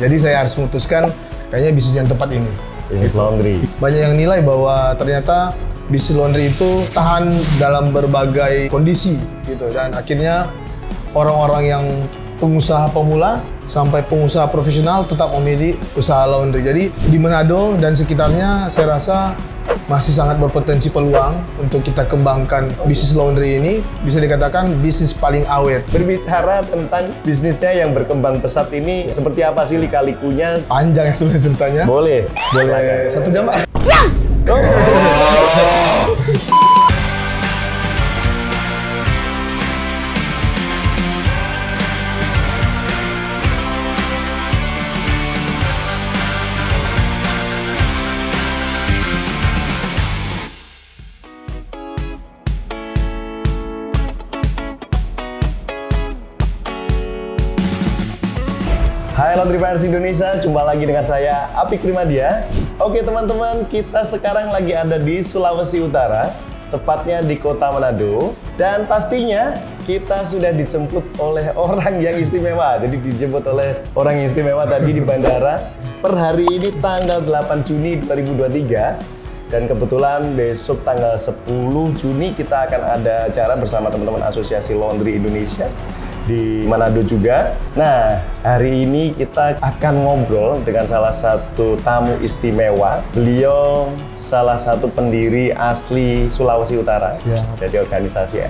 Jadi saya harus memutuskan kayaknya bisnis yang tepat ini. Bisnis laundry. Banyak yang nilai bahwa ternyata bisnis laundry itu tahan dalam berbagai kondisi gitu, dan akhirnya orang-orang yang pengusaha pemula sampai pengusaha profesional tetap memilih usaha laundry. Jadi di Manado dan sekitarnya saya rasa masih sangat berpotensi peluang untuk kita kembangkan bisnis laundry ini. Bisa dikatakan bisnis paling awet. Berbicara tentang bisnisnya yang berkembang pesat ini, seperti apa sih lika-likunya? Panjang ya sebenarnya ceritanya. Boleh. Boleh 1 jam, Pak? Hai Laundrypreneurs Indonesia, jumpa lagi dengan saya Apik Primadia. Oke teman-teman, kita sekarang lagi ada di Sulawesi Utara, tepatnya di Kota Manado. Dan pastinya kita sudah dijemput oleh orang yang istimewa. Jadi dijemput oleh orang yang istimewa tadi di bandara. Per hari ini tanggal 8 Juni 2023. Dan kebetulan besok tanggal 10 Juni kita akan ada acara bersama teman-teman Asosiasi Laundry Indonesia di Manado juga. Nah, hari ini kita akan ngobrol dengan salah satu tamu istimewa. Beliau salah satu pendiri asli Sulawesi Utara. Jadi organisasi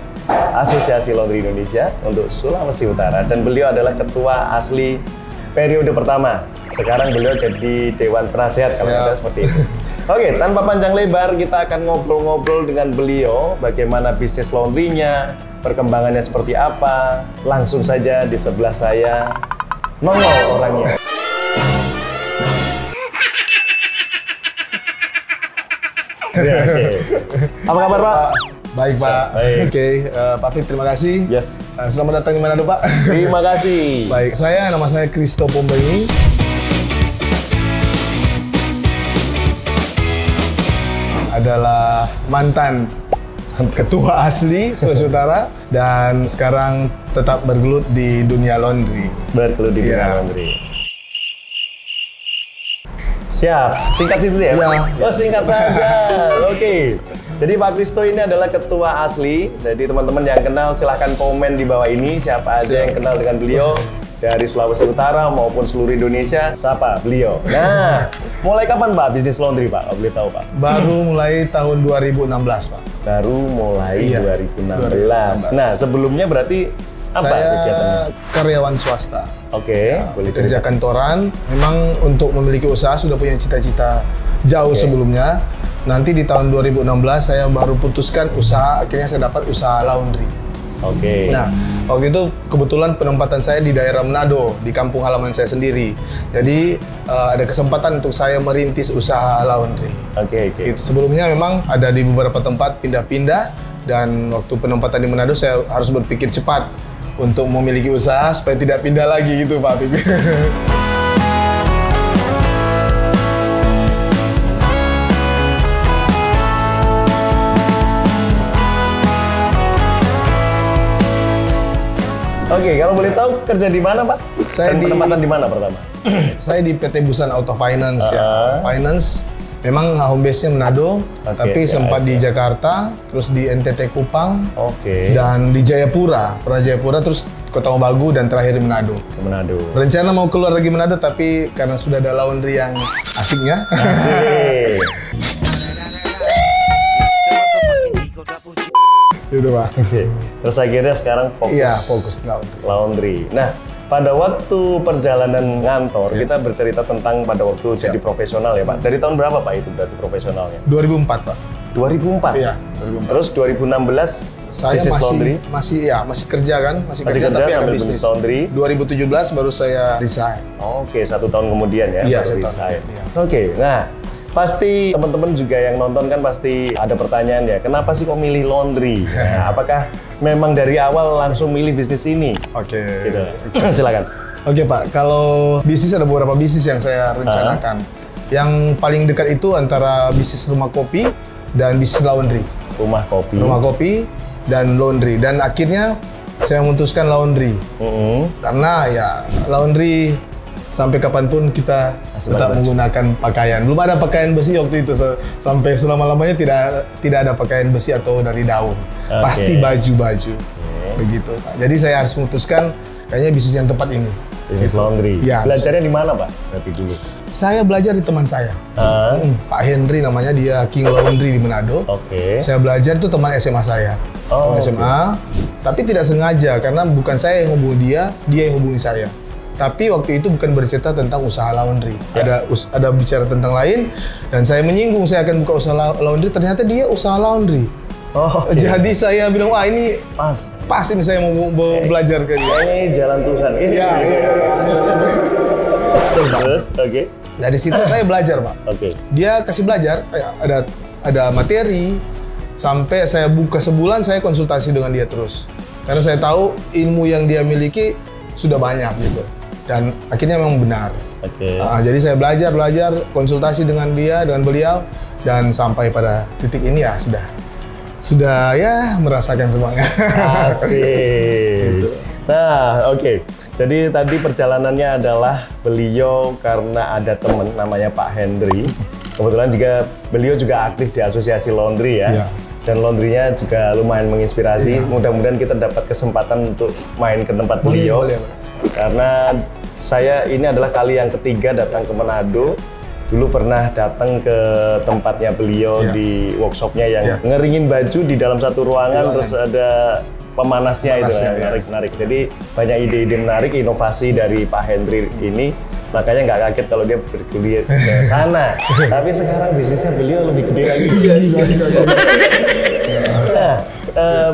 Asosiasi Laundry Indonesia untuk Sulawesi Utara. Dan beliau adalah ketua asli periode pertama. Sekarang beliau jadi Dewan Penasehat, kalau saya seperti itu. Oke, tanpa panjang lebar, kita akan ngobrol-ngobrol dengan beliau bagaimana bisnis laundry-nya, perkembangannya seperti apa. Langsung saja di sebelah saya, nongol orangnya. Ya, okay. Apa kabar, Pak? Baik, Pak. Baik. Oke, Pak Apik, terima kasih. Yes. Selamat datang di Manado, Pak. Terima kasih. Baik, nama saya Kristo Pombengi. Adalah mantan ketua asli Sulawesi Utara dan sekarang tetap bergelut di dunia laundry. Bergelut di dunia laundry. Siap, singkat situ ya? Ya. Oh, singkat saja. Oke. Jadi Pak Kristo ini adalah ketua asli. Jadi teman-teman yang kenal silahkan komen di bawah ini siapa aja yang kenal dengan beliau dari Sulawesi Utara maupun seluruh Indonesia. Siapa beliau? Nah, mulai kapan Pak bisnis laundry Pak? Boleh tahu Pak? Baru mulai tahun 2016, Pak. Baru mulai 2016. 2016. Nah, sebelumnya berarti apa saya kegiatannya? Karyawan swasta. Oke, boleh Kerja cerita. kantoran. Memang untuk memiliki usaha sudah punya cita-cita jauh sebelumnya. Nanti di tahun 2016 saya baru putuskan usaha, akhirnya saya dapat usaha laundry. Oke. Nah, waktu itu kebetulan penempatan saya di daerah Manado, di kampung halaman saya sendiri. Jadi ada kesempatan untuk saya merintis usaha laundry. Oke. Gitu. Sebelumnya memang ada di beberapa tempat pindah-pindah, dan waktu penempatan di Manado saya harus berpikir cepat untuk memiliki usaha supaya tidak pindah lagi gitu, Pak Apik. Oke, kalau boleh tahu kerja di mana, Pak? Saya Dan di- penempatan di mana pertama? Saya di PT Busan Auto Finance ya. Finance memang home base-nya Manado, tapi sempat di Jakarta, terus di NTT Kupang, Oke. dan di Jayapura, pernah Jayapura, terus Kota Mobagu, dan terakhir di Manado. Ke Manado. Rencana mau keluar lagi Manado, tapi karena sudah ada laundry yang asiknya. Asik. Gitu, Pak. Oke. Terus akhirnya sekarang fokus Iya, fokus laundry. laundry. Nah, pada waktu perjalanan ngantor, kita bercerita tentang pada waktu jadi profesional ya, Pak. Dari tahun berapa, Pak, itu berarti profesionalnya? 2004, Pak. 2004? Iya, 2004. Terus 2016 Saya bisnis laundry? masih kerja kan, masih kerja kerja tapi ada sambil bisnis. bisnis laundry. 2017 baru saya resign. Oke, 1 tahun kemudian ya, Iya, baru 1 tahun resign. kemudian, iya. Oke, nah pasti teman-teman juga yang nonton kan pasti ada pertanyaan ya, kenapa sih kok milih laundry? Nah, apakah memang dari awal langsung milih bisnis ini? Oke. Gitu. Silakan. Oke, Pak, kalau bisnis ada beberapa bisnis yang saya rencanakan. Yang paling dekat itu antara bisnis rumah kopi dan bisnis laundry. Rumah kopi. Rumah kopi dan laundry. Dan akhirnya saya memutuskan laundry. Karena ya laundry sampai kapanpun kita tetap baju. menggunakan pakaian. Belum ada pakaian besi waktu itu, sampai selama-lamanya tidak ada pakaian besi atau dari daun. Pasti baju-baju. Begitu, Pak. Jadi saya harus memutuskan kayaknya bisnis yang tepat ini. Bisnis laundry. Ya. Belajarnya di mana, Pak? Berarti dulu. Saya belajar di teman saya. Pak Henry namanya, dia King Laundry di Manado. Saya belajar itu teman SMA saya. Teman SMA, tapi tidak sengaja karena bukan saya yang hubungi dia yang hubungi saya. Tapi waktu itu bukan bercerita tentang usaha laundry. Ada bicara tentang lain, dan saya menyinggung saya akan buka usaha laundry, ternyata dia usaha laundry. Jadi saya bilang, wah ini pas ini saya mau belajar ke dia. Ini jalan Tuhan. Iya. Terus, Dari situ saya belajar, Pak. Dia kasih belajar, ada materi, sampai saya buka sebulan, saya konsultasi dengan dia terus. Karena saya tahu ilmu yang dia miliki sudah banyak gitu. Dan akhirnya memang benar. Jadi saya belajar, konsultasi dengan beliau, dan sampai pada titik ini ya sudah ya merasakan semuanya. Asik. Gitu. Nah, Jadi tadi perjalanannya adalah beliau karena ada teman namanya Pak Henry. Kebetulan juga beliau juga aktif di Asosiasi Laundry ya. Dan laundrynya juga lumayan menginspirasi. Mudah-mudahan kita dapat kesempatan untuk main ke tempat beliau. Boleh. Karena saya ini adalah kali yang ketiga datang ke Manado. Dulu pernah datang ke tempatnya beliau di workshopnya yang ngeringin baju di dalam satu ruangan, terus ada pemanasnya itu, menarik. Jadi banyak ide-ide menarik, inovasi dari Pak Henry ini. Makanya nggak kaget kalau dia berkuliah ke sana. Tapi sekarang bisnisnya beliau lebih gede lagi. Nah,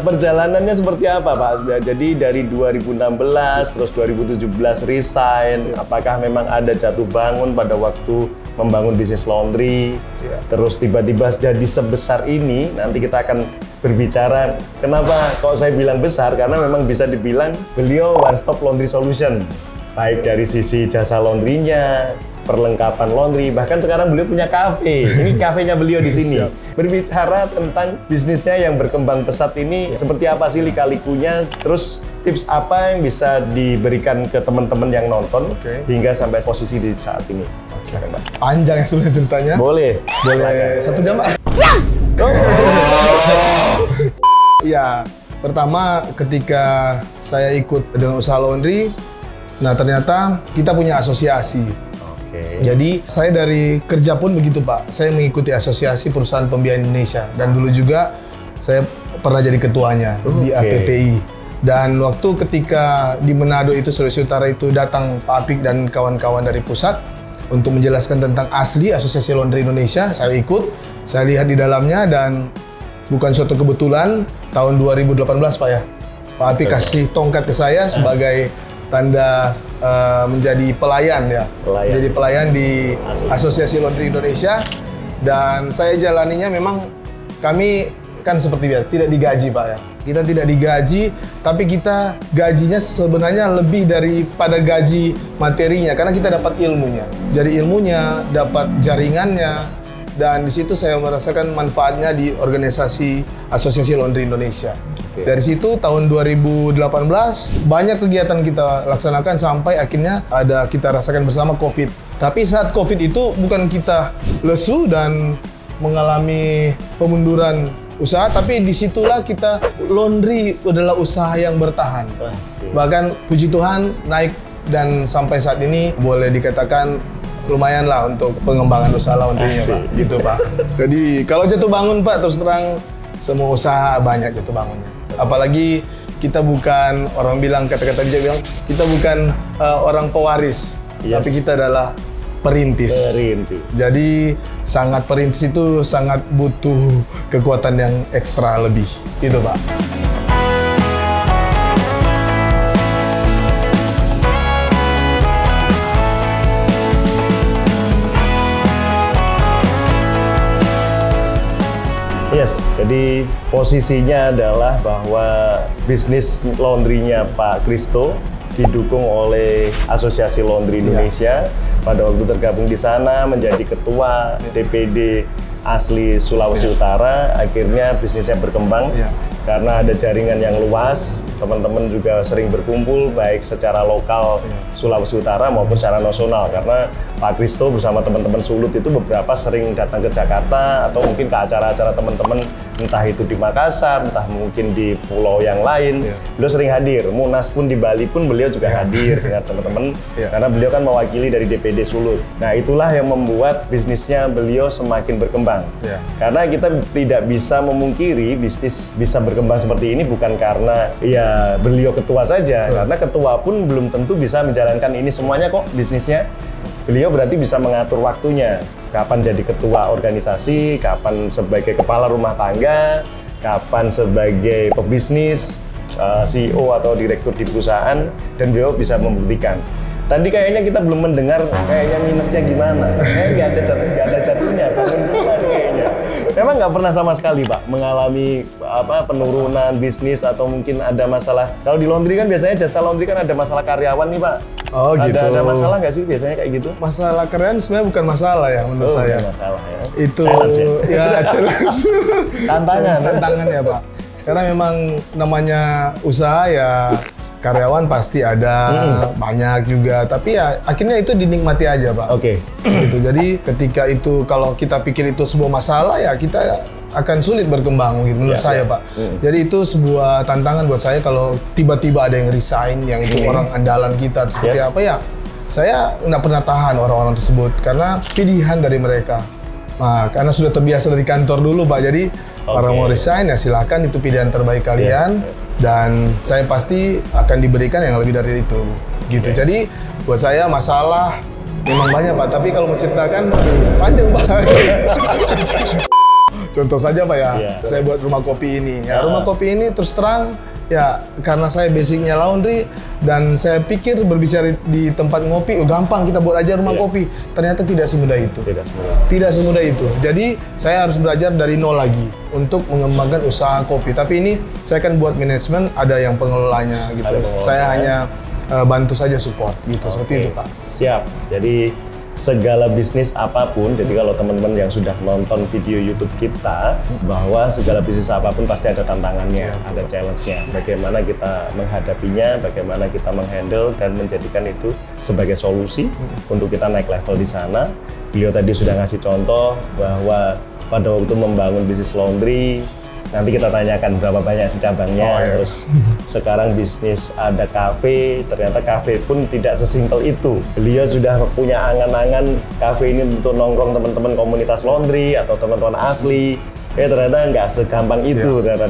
perjalanannya seperti apa, Pak? Jadi dari 2016 terus 2017 resign. Apakah memang ada jatuh bangun pada waktu membangun bisnis laundry? Terus tiba-tiba jadi sebesar ini. Nanti kita akan berbicara kenapa kok saya bilang besar, karena memang bisa dibilang beliau one stop laundry solution. Baik dari sisi jasa laundrynya, perlengkapan laundry, bahkan sekarang beliau punya kafe. Ini kafenya beliau di sini. Berbicara tentang bisnisnya yang berkembang pesat ini, seperti apa sih lika-likunya, terus tips apa yang bisa diberikan ke teman-teman yang nonton hingga sampai posisi di saat ini. Panjang ya sebenarnya ceritanya. Boleh. 1 jam, Pak? Ya, pertama ketika saya ikut dengan usaha laundry, nah ternyata kita punya asosiasi. Jadi saya dari kerja pun begitu, Pak. Saya mengikuti Asosiasi Perusahaan Pembiayaan Indonesia, dan dulu juga saya pernah jadi ketuanya di APPI. Dan waktu ketika di Manado itu, Sulawesi Utara itu, datang Pak Apik dan kawan-kawan dari pusat untuk menjelaskan tentang asli Asosiasi Laundry Indonesia, saya ikut, saya lihat di dalamnya, dan bukan suatu kebetulan tahun 2018, Pak ya. Pak Apik kasih tongkat ke saya sebagai tanda menjadi pelayan ya. Jadi pelayan di Asosiasi Laundry Indonesia, dan saya jalaninya memang, kami kan seperti biasa tidak digaji, Pak ya. Kita tidak digaji, tapi kita gajinya sebenarnya lebih daripada gaji materinya, karena kita dapat ilmunya. Jadi ilmunya, dapat jaringannya, dan di situ saya merasakan manfaatnya di organisasi Asosiasi Laundry Indonesia. Dari situ tahun 2018 banyak kegiatan kita laksanakan sampai akhirnya kita rasakan bersama COVID. Tapi saat COVID itu bukan kita lesu dan mengalami pemunduran usaha, tapi disitulah kita laundry adalah usaha yang bertahan. Bahkan puji Tuhan naik, dan sampai saat ini boleh dikatakan lumayan lah untuk pengembangan usaha laundrynya, Pak. Gitu, Pak. Jadi kalau jatuh bangun, Pak, terus terang semua usaha banyak jatuh bangunnya. Apalagi kita bukan, orang bilang, kata-kata dia bilang, kita bukan orang pewaris, tapi kita adalah perintis. Jadi sangat perintis itu sangat butuh kekuatan yang ekstra lebih. Itu, Pak. Yes, jadi posisinya adalah bahwa bisnis laundrynya Pak Christo didukung oleh Asosiasi Laundry Indonesia. Pada waktu tergabung di sana menjadi ketua DPD asli Sulawesi Utara, akhirnya bisnisnya berkembang. karena ada jaringan yang luas, teman-teman juga sering berkumpul baik secara lokal Sulawesi Utara maupun secara nasional, karena Pak Kristo bersama teman-teman Sulut itu beberapa sering datang ke Jakarta atau mungkin ke acara-acara teman-teman, entah itu di Makassar, entah mungkin di pulau yang lain. Beliau sering hadir. Munas pun di Bali pun beliau juga hadir dengan teman-teman, karena beliau kan mewakili dari DPD Sulut. Nah, itulah yang membuat bisnisnya beliau semakin berkembang. Karena kita tidak bisa memungkiri bisnis bisa berkembang seperti ini bukan karena ya beliau ketua saja, karena ketua pun belum tentu bisa menjalankan ini semuanya kok bisnisnya. Beliau berarti bisa mengatur waktunya, kapan jadi ketua organisasi, kapan sebagai kepala rumah tangga, kapan sebagai pebisnis, CEO atau direktur di perusahaan, dan beliau bisa membuktikan. Tadi kayaknya kita belum mendengar kayaknya minusnya gimana. Kayaknya nggak ada jatuhnya, paling semua kayaknya. Memang nggak pernah sama sekali Pak mengalami penurunan bisnis atau mungkin ada masalah. Kalau di laundry kan biasanya jasa laundry kan ada masalah karyawan nih Pak. Oh gitu. Ada masalah nggak sih biasanya kayak gitu? Masalah karyawan sebenarnya bukan masalah ya menurut saya. Bukan masalah ya. Itu challenge ya. Challenge. Tantangan ya Pak. Karena memang namanya usaha ya. Karyawan pasti ada, banyak juga, tapi ya akhirnya itu dinikmati aja Pak. Oke. Gitu. Jadi ketika itu kalau kita pikir itu sebuah masalah ya kita akan sulit berkembang gitu menurut saya Pak. Jadi itu sebuah tantangan buat saya kalau tiba-tiba ada yang resign, yang itu orang andalan kita seperti apa ya. Saya nggak pernah tahan orang-orang tersebut karena pilihan dari mereka. Nah, karena sudah terbiasa dari kantor dulu Pak, jadi orang mau resign ya silakan, itu pilihan terbaik kalian. Dan saya pasti akan diberikan yang lebih dari itu gitu. Jadi buat saya masalah memang banyak Pak, tapi kalau mau ceritakan panjang Pak. Contoh saja Pak ya, saya buat rumah kopi ini. Ya, rumah kopi ini terus terang ya karena saya basicnya laundry dan saya pikir berbicara di tempat ngopi gampang, kita buat aja rumah kopi. Ternyata tidak semudah itu. Tidak semudah itu. Jadi saya harus belajar dari nol lagi untuk mengembangkan usaha kopi. Tapi ini saya kan buat manajemen, ada yang pengelolanya gitu. Saya hanya bantu saja support gitu. Seperti itu Pak. Siap. Jadi segala bisnis apapun, jadi kalau teman-teman yang sudah nonton video YouTube kita, bahwa segala bisnis apapun pasti ada tantangannya, ada challenge-nya. Bagaimana kita menghadapinya, bagaimana kita menghandle dan menjadikan itu sebagai solusi untuk kita naik level di sana. Beliau tadi sudah ngasih contoh bahwa pada waktu membangun bisnis laundry, nanti kita tanyakan berapa banyak sih cabangnya. Terus sekarang bisnis ada kafe, ternyata kafe pun tidak sesimpel itu. Beliau sudah punya angan-angan kafe ini untuk nongkrong teman-teman komunitas laundry atau teman-teman asli. Ternyata nggak segampang itu ternyata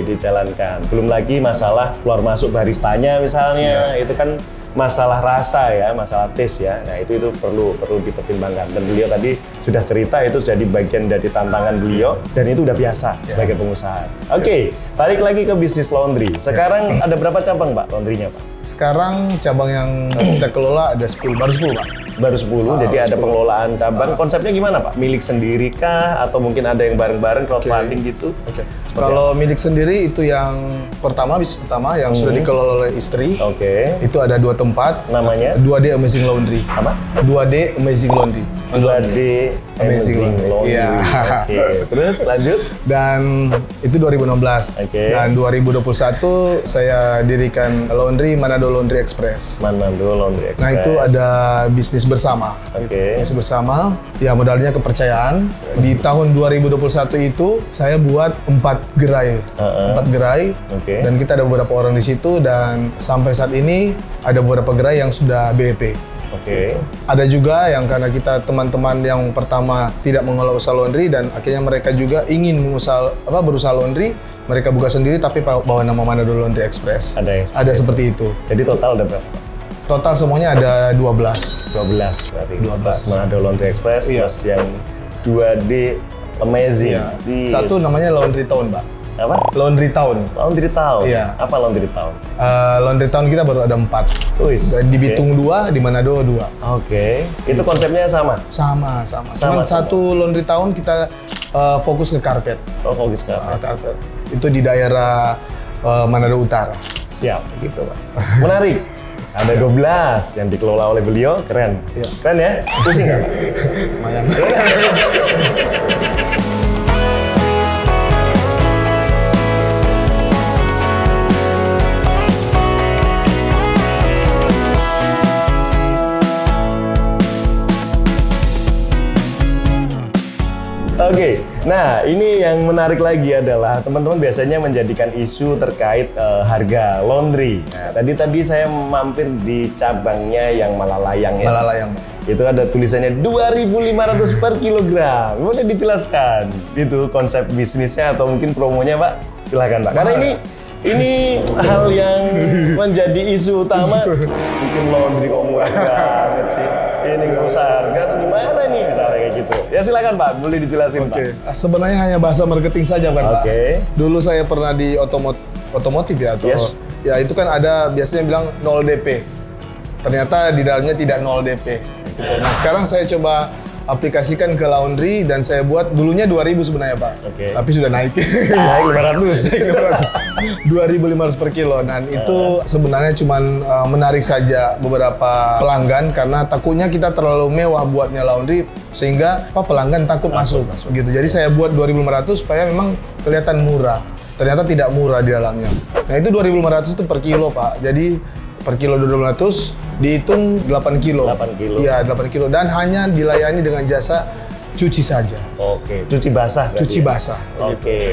dijalankan. Belum lagi masalah keluar masuk baristanya misalnya, itu kan masalah rasa ya, masalah taste ya. Nah itu perlu dipertimbangkan. Dan beliau tadi sudah cerita itu jadi bagian dari tantangan beliau dan itu udah biasa sebagai pengusaha. Oke, balik lagi ke bisnis laundry. Sekarang ada berapa cabang Pak laundrynya Pak? Sekarang cabang yang kita kelola ada 10, baru 10 Pak. Baru 10, jadi ada pengelolaan cabang. Konsepnya gimana Pak? Milik sendiri kah? Atau mungkin ada yang bareng-bareng crowdfunding gitu? Kalau milik sendiri itu yang bisnis pertama yang sudah dikelola oleh istri. Itu ada 2 tempat. Namanya? 2D Amazing Laundry. Apa? 2D Amazing Laundry. 2D Amazing Laundry. Terus lanjut? Dan itu 2016. Dan 2021 saya dirikan laundry Manado Laundry Express. Manado Laundry Express. Nah itu ada bisnis bersama. Bisnis bersama, ya modalnya kepercayaan. Di tahun 2021 itu saya buat 4 gerai. 4 gerai. Dan kita ada beberapa orang di situ dan sampai saat ini ada beberapa gerai yang sudah BEP. Ada juga yang karena kita teman-teman yang pertama tidak mengelola usaha laundry dan akhirnya mereka juga ingin berusaha laundry, mereka buka sendiri tapi bawa nama Manado Laundry Express. Ada seperti itu. Jadi total ada berapa? Total semuanya ada 12. 12 berarti. 12 Manado Laundry Express plus yang 2D Amazing. Satu namanya Laundry Town, Pak. Apa? Laundry Town. Laundry Town? Apa Laundry Town? Laundry Town kita baru ada 4. Di Bitung 2, di Manado 2. Itu konsepnya sama? Sama. Cuman satu Laundry Town kita fokus ke karpet. Fokus ke karpet. Itu di daerah Manado Utara. Siap, gitu Pak. Menarik. Ada 12 yang dikelola oleh beliau, keren. Keren ya? Pusing nggak Pak? Lumayan. Oke, nah ini yang menarik lagi adalah teman-teman biasanya menjadikan isu terkait harga laundry. Nah, tadi saya mampir di cabangnya yang Malalayang ya. Malalayang. Itu ada tulisannya 2.500 per kilogram. Boleh dijelaskan itu konsep bisnisnya atau mungkin promonya, Pak? Silahkan, Pak. Karena ini hal yang menjadi isu utama. Bikin laundry kok murah banget sih. Ini nggak usah harga atau gimana nih misalnya kayak gitu. Ya silakan Pak, boleh dijelasin Pak. Sebenarnya hanya bahasa marketing saja kan Pak. Dulu saya pernah di otomotif ya atau ya itu kan ada biasanya bilang 0 DP. Ternyata di dalamnya tidak 0 DP. Gitu. Nah sekarang saya coba aplikasikan ke laundry dan saya buat dulunya 2.000 sebenarnya Pak. Tapi sudah naik. Naik 500. 2.500 per kilo. Dan itu sebenarnya cuman menarik saja beberapa pelanggan karena takutnya kita terlalu mewah buatnya laundry sehingga pelanggan takut masuk. Gitu. Jadi saya buat 2.500 supaya memang kelihatan murah. Ternyata tidak murah di dalamnya. Nah itu 2.500 itu per kilo Pak. Jadi per kilo 2.500 dihitung 8 kilo. 8 kilo. Iya, 8 kilo. Dan hanya dilayani dengan jasa cuci saja. Cuci basah. Cuci basah.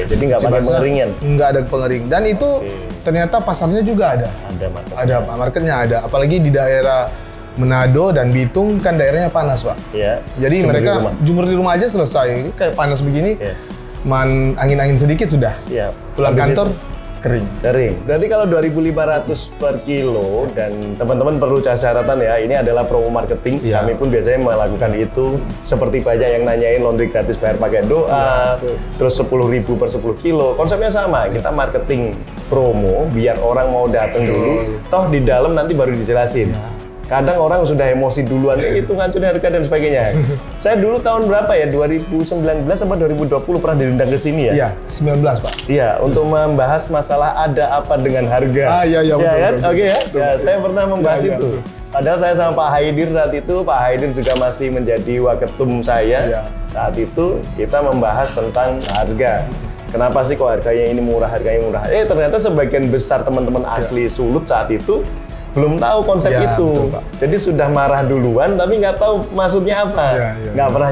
Jadi nggak pakai pengeringan? Nggak ada pengering. Dan itu ternyata pasarnya juga ada. Ada marketnya ada. Apalagi di daerah Manado dan Bitung kan daerahnya panas Pak. Iya. Jadi mereka jemur di rumah aja selesai. Ini kayak panas begini, angin-angin sedikit sudah. Siap. Pulang kantor, kering. Berarti kalau 2.500 per kilo dan teman-teman perlu catatan ya, ini adalah promo marketing. Kami pun biasanya melakukan itu. Seperti banyak yang nanyain laundry gratis bayar pakai doa, terus 10.000 per 10 kilo. Konsepnya sama, kita marketing promo biar orang mau datang dulu. Toh di dalam nanti baru dijelasin. Kadang orang sudah emosi duluan, itu ngancurin harga dan sebagainya. Saya dulu tahun berapa ya? 2019 sampai 2020 pernah diundang ke sini ya? Iya, 19 Pak. Iya, untuk membahas masalah ada apa dengan harga. Iya, betul. Kan? Oke ya? Ya, saya pernah membahas itu. Padahal saya sama Pak Haidir saat itu, Pak Haidir juga masih menjadi waketum saya. Saat itu kita membahas tentang harga. Kenapa sih kok harganya ini murah, harganya murah? Ternyata sebagian besar teman-teman asli Sulut saat itu belum tahu konsep itu. Betul, jadi sudah marah duluan tapi nggak tahu maksudnya apa. Nggak pernah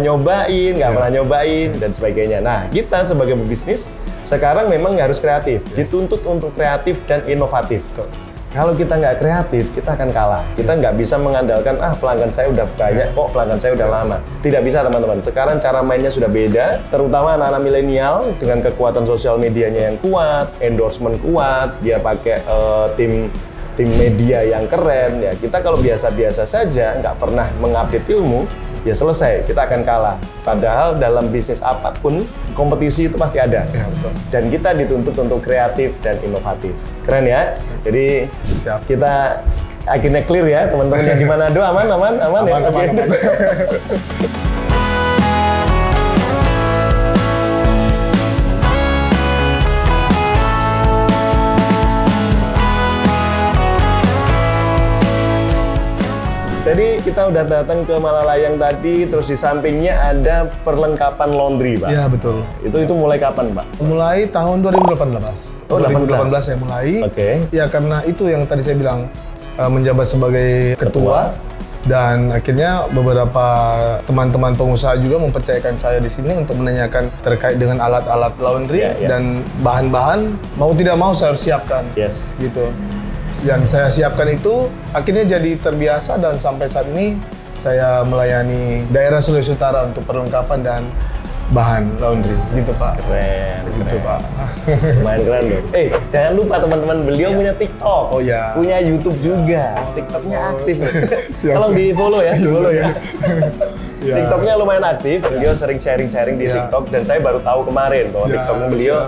nyobain, dan sebagainya. Nah, kita sebagai pebisnis sekarang memang harus kreatif. Dituntut untuk kreatif dan inovatif. Kalau kita nggak kreatif, kita akan kalah. Kita nggak bisa mengandalkan, pelanggan saya udah banyak kok, pelanggan saya udah lama. Tidak bisa teman-teman. Sekarang cara mainnya sudah beda, terutama anak-anak milenial dengan kekuatan sosial medianya yang kuat, endorsement kuat, dia pakai tim media yang keren ya. Kita kalau biasa-biasa saja nggak pernah mengupdate ilmu, ya selesai, kita akan kalah. Padahal dalam bisnis apapun kompetisi itu pasti ada. Dan kita dituntut untuk kreatif dan inovatif. Keren ya. Jadi kita akhirnya clear ya teman-teman yang di Manado. Aman ya. Aman. Jadi kita udah datang ke Malalayang tadi, terus di sampingnya ada perlengkapan laundry, Pak. Iya, betul. Itu mulai kapan, Pak? Mulai tahun 2018. 2018 saya mulai. Ya karena itu yang tadi saya bilang menjabat sebagai ketua. Dan akhirnya beberapa teman-teman pengusaha juga mempercayakan saya di sini untuk menanyakan terkait dengan alat-alat laundry dan bahan-bahan mau tidak mau saya harus siapkan. Gitu. Dan saya siapkan itu, akhirnya jadi terbiasa dan sampai saat ini saya melayani daerah Sulawesi Utara untuk perlengkapan dan bahan laundry. Gitu Pak. Keren. Gitu Pak. Lumayan keren loh. Jangan lupa teman-teman, beliau punya TikTok. Punya YouTube juga. TikToknya aktif. Tolong di follow ya. TikToknya lumayan aktif. Beliau sering sharing-sharing di TikTok dan saya baru tahu kemarin bahwa TikToknya beliau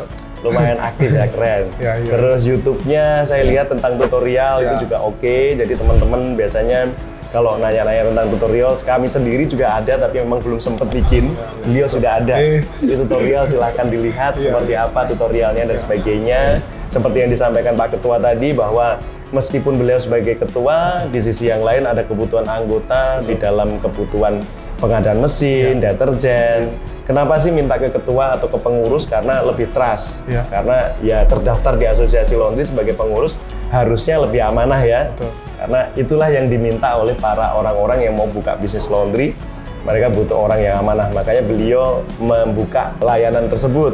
lumayan aktif ya, keren. Terus YouTube-nya saya lihat tentang tutorial itu juga oke. Jadi teman-teman biasanya kalau nanya-nanya tentang tutorial, kami sendiri juga ada tapi memang belum sempat bikin. Beliau sudah ada di tutorial, silahkan dilihat seperti apa tutorialnya dan sebagainya. Seperti yang disampaikan Pak Ketua tadi bahwa meskipun beliau sebagai ketua, di sisi yang lain ada kebutuhan anggota di dalam kebutuhan pengadaan mesin, deterjen. Kenapa sih minta ke ketua atau ke pengurus? Karena lebih trust. Karena ya terdaftar di asosiasi laundry sebagai pengurus harusnya lebih amanah ya. Karena itulah yang diminta oleh para orang-orang yang mau buka bisnis laundry. Mereka butuh orang yang amanah, makanya beliau membuka layanan tersebut.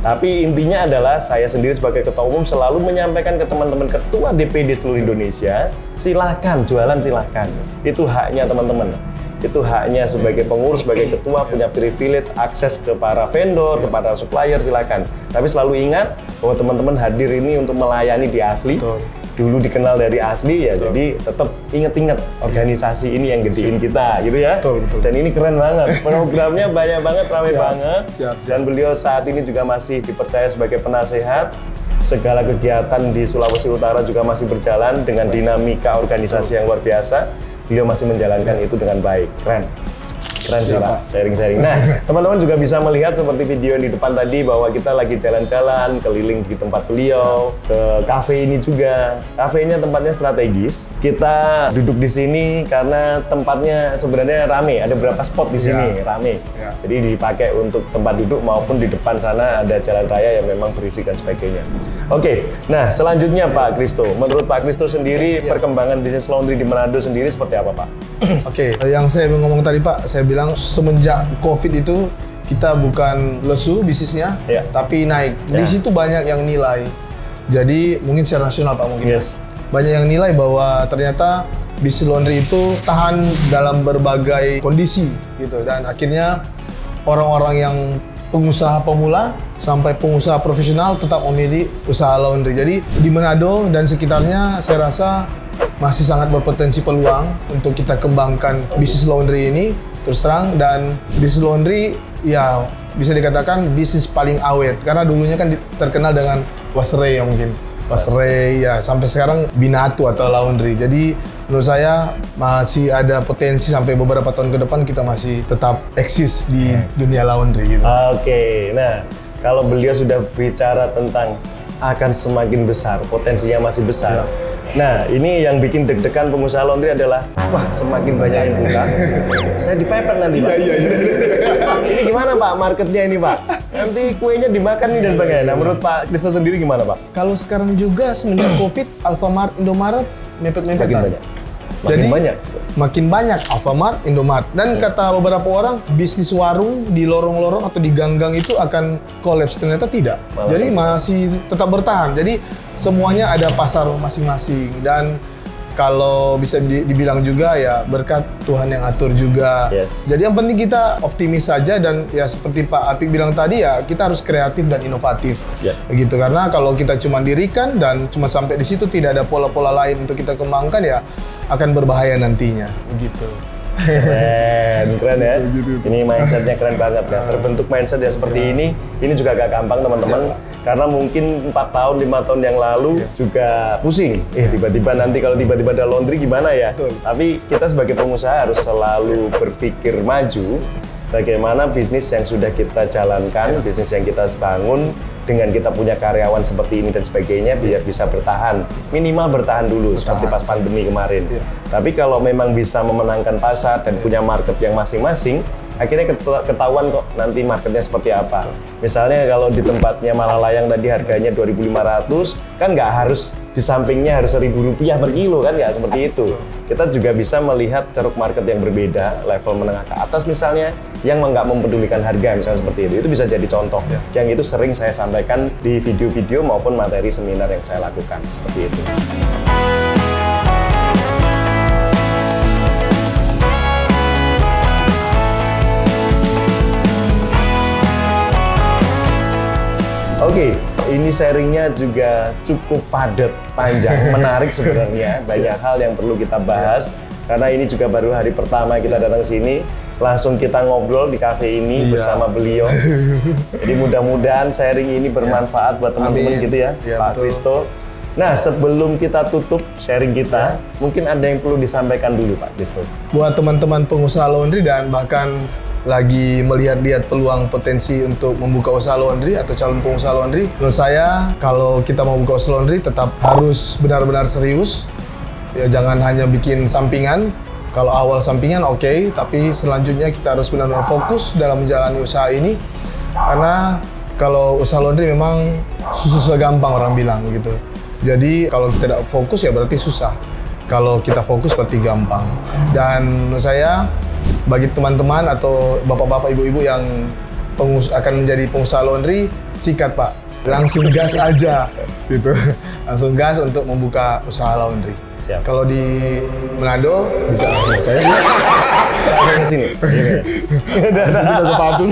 Tapi intinya adalah saya sendiri sebagai ketua umum selalu menyampaikan ke teman-teman ketua DPD seluruh Indonesia, silahkan jualan, silahkan. Itu haknya teman-teman. Itu haknya sebagai pengurus, sebagai ketua punya privilege akses ke para vendor, kepada supplier, silahkan. Tapi selalu ingat bahwa teman-teman hadir ini untuk melayani di asli. Betul. Dulu dikenal dari asli ya, betul. Jadi tetap inget-inget organisasi ini yang gedein kita gitu ya. Betul, betul. Dan ini keren banget, programnya banyak banget, ramai banget. Siap. Dan beliau saat ini juga masih dipercaya sebagai penasehat. Segala kegiatan di Sulawesi Utara juga masih berjalan dengan dinamika organisasi yang luar biasa. Beliau masih menjalankan itu dengan baik, keren sih Pak, sharing-sharing. Nah, teman-teman juga bisa melihat seperti video yang di depan tadi bahwa kita lagi jalan-jalan keliling di tempat beliau, ke kafe ini juga. Kafenya tempatnya strategis. Kita duduk di sini karena tempatnya sebenarnya rame, ada beberapa spot di sini rame. Jadi dipakai untuk tempat duduk maupun di depan sana ada jalan raya yang memang berisik dan sebagainya. Oke, nah selanjutnya Pak Kristo. Menurut Pak Kristo sendiri perkembangan bisnis laundry di Manado sendiri seperti apa Pak? Oke, yang saya ngomong tadi Pak, saya bilang semenjak COVID itu kita bukan lesu bisnisnya, tapi naik. Di situ banyak yang nilai. Jadi mungkin secara nasional Pak mungkin. Banyak yang nilai bahwa ternyata bisnis laundry itu tahan dalam berbagai kondisi gitu, dan akhirnya orang-orang yang pengusaha pemula sampai pengusaha profesional tetap memilih usaha laundry. Jadi di Manado dan sekitarnya saya rasa masih sangat berpotensi peluang untuk kita kembangkan bisnis laundry ini terus terang. Dan bisnis laundry ya bisa dikatakan bisnis paling awet karena dulunya kan terkenal dengan wasrei ya mungkin. Wasrei ya sampai sekarang Binatu atau laundry. Jadi menurut saya masih ada potensi sampai beberapa tahun ke depan kita masih tetap eksis di dunia laundry gitu. Oke, nah kalau beliau sudah bicara tentang akan semakin besar, potensinya masih besar. Nah, ini yang bikin deg-degan pengusaha laundry adalah, wah semakin banyak yang buka, saya dipepet nanti Pak. Ini gimana Pak marketnya ini Pak? Nanti kuenya dimakan nih dan sebagainya. Nah, menurut Pak Kristo sendiri gimana Pak? Kalau sekarang juga semenjak COVID, Alfamart, Indomaret mepet-mepetan. Jadi makin banyak Alfamart, Indomaret. Dan kata beberapa orang, bisnis warung di lorong-lorong atau di gang-gang itu akan kolaps. Ternyata tidak. Jadi masih tetap bertahan. Jadi semuanya ada pasar masing-masing. Dan kalau bisa dibilang juga ya berkat Tuhan yang atur juga. Jadi yang penting kita optimis saja, dan ya seperti Pak Apik bilang tadi ya kita harus kreatif dan inovatif. Begitu, karena kalau kita cuma dirikan dan cuma sampai di situ tidak ada pola-pola lain untuk kita kembangkan ya akan berbahaya nantinya, begitu. Keren ya. Ini mindsetnya keren banget ya. Terbentuk mindset yang seperti ini juga gak gampang teman-teman. Karena mungkin 4 tahun, 5 tahun yang lalu juga pusing. Tiba-tiba nanti kalau tiba-tiba ada laundry gimana ya? Tapi kita sebagai pengusaha harus selalu berpikir maju. Bagaimana bisnis yang sudah kita jalankan, bisnis yang kita bangun, dengan kita punya karyawan seperti ini dan sebagainya biar bisa bertahan, minimal bertahan dulu seperti pas pandemi kemarin. Tapi kalau memang bisa memenangkan pasar dan punya market yang masing-masing, akhirnya ketahuan kok nanti marketnya seperti apa. Misalnya kalau di tempatnya Malalayang tadi harganya 2.500, kan nggak harus di sampingnya harus Rp1.000 per kilo kan, nggak seperti itu. Kita juga bisa melihat ceruk market yang berbeda, level menengah ke atas misalnya, yang nggak mempedulikan harga misalnya seperti itu. Itu bisa jadi contoh. Yang itu sering saya sampaikan di video-video maupun materi seminar yang saya lakukan seperti itu. Oke, ini sharingnya juga cukup padat, panjang, menarik sebenarnya. Banyak hal yang perlu kita bahas, karena ini juga baru hari pertama kita datang sini. Langsung kita ngobrol di cafe ini bersama beliau. Jadi mudah-mudahan sharing ini bermanfaat buat teman-teman gitu ya, Pak Kristo. Nah, sebelum kita tutup sharing kita, mungkin ada yang perlu disampaikan dulu Pak Kristo. Buat teman-teman pengusaha laundry dan bahkan lagi melihat-lihat peluang potensi untuk membuka usaha laundry atau calon pengusaha laundry, menurut saya kalau kita mau buka usaha laundry tetap harus benar-benar serius. Ya, jangan hanya bikin sampingan. Kalau awal sampingan oke, tapi selanjutnya kita harus benar-benar fokus dalam menjalani usaha ini. Karena kalau usaha laundry memang susah gampang orang bilang gitu. Jadi kalau kita tidak fokus ya berarti susah. Kalau kita fokus berarti gampang. Dan menurut saya bagi teman-teman atau bapak-bapak ibu-ibu yang akan menjadi pengusaha laundry, sikat Pak, langsung gas aja gitu, langsung gas untuk membuka usaha laundry. Siap. Kalau di Manado bisa langsung saya Langsung ke sini. habis itu kita ke Papung.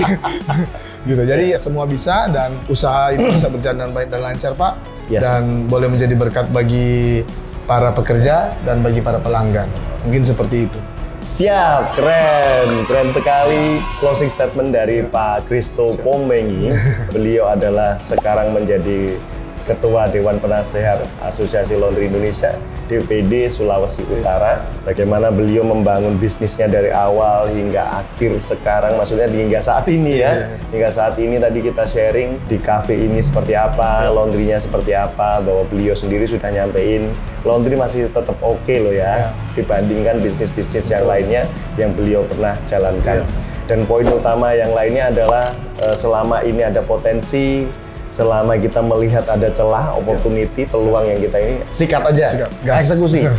Gitu. Jadi semua bisa dan usaha itu bisa berjalan dengan baik dan lancar Pak. Yes. Dan boleh menjadi berkat bagi para pekerja dan bagi para pelanggan. Mungkin seperti itu. Siap, keren sekali closing statement dari Pak Christo Pombengi. Beliau adalah sekarang menjadi Ketua Dewan Penasehat Asosiasi Laundry Indonesia DPD Sulawesi Utara. Bagaimana beliau membangun bisnisnya dari awal hingga akhir sekarang, maksudnya hingga saat ini ya. Hingga saat ini tadi kita sharing di cafe ini seperti apa, laundrynya seperti apa, bahwa beliau sendiri sudah nyampein laundry masih tetap oke loh ya, dibandingkan bisnis-bisnis yang lainnya yang beliau pernah jalankan. Dan poin utama yang lainnya adalah selama ini ada potensi, selama kita melihat ada celah, opportunity, peluang yang kita ini, sikat aja, eksekusi.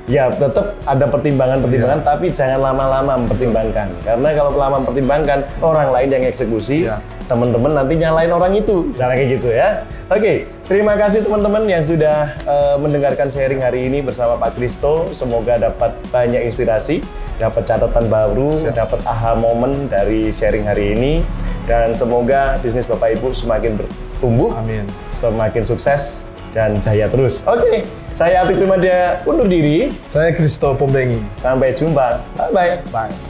Ya, tetap ada pertimbangan-pertimbangan, tapi jangan lama-lama mempertimbangkan. Karena kalau lama mempertimbangkan, orang lain yang eksekusi, teman-teman nanti nyalain orang itu. Misalnya kayak gitu ya. Oke, terima kasih teman-teman yang sudah mendengarkan sharing hari ini bersama Pak Christo. Semoga dapat banyak inspirasi, dapat catatan baru, dapat aha moment dari sharing hari ini. Dan semoga bisnis Bapak Ibu semakin bertumbuh, Amin. semakin sukses dan jaya terus. Oke, saya Apik Primadia undur diri. Saya Christo Pombengi. Sampai jumpa. Bye-bye. Bye.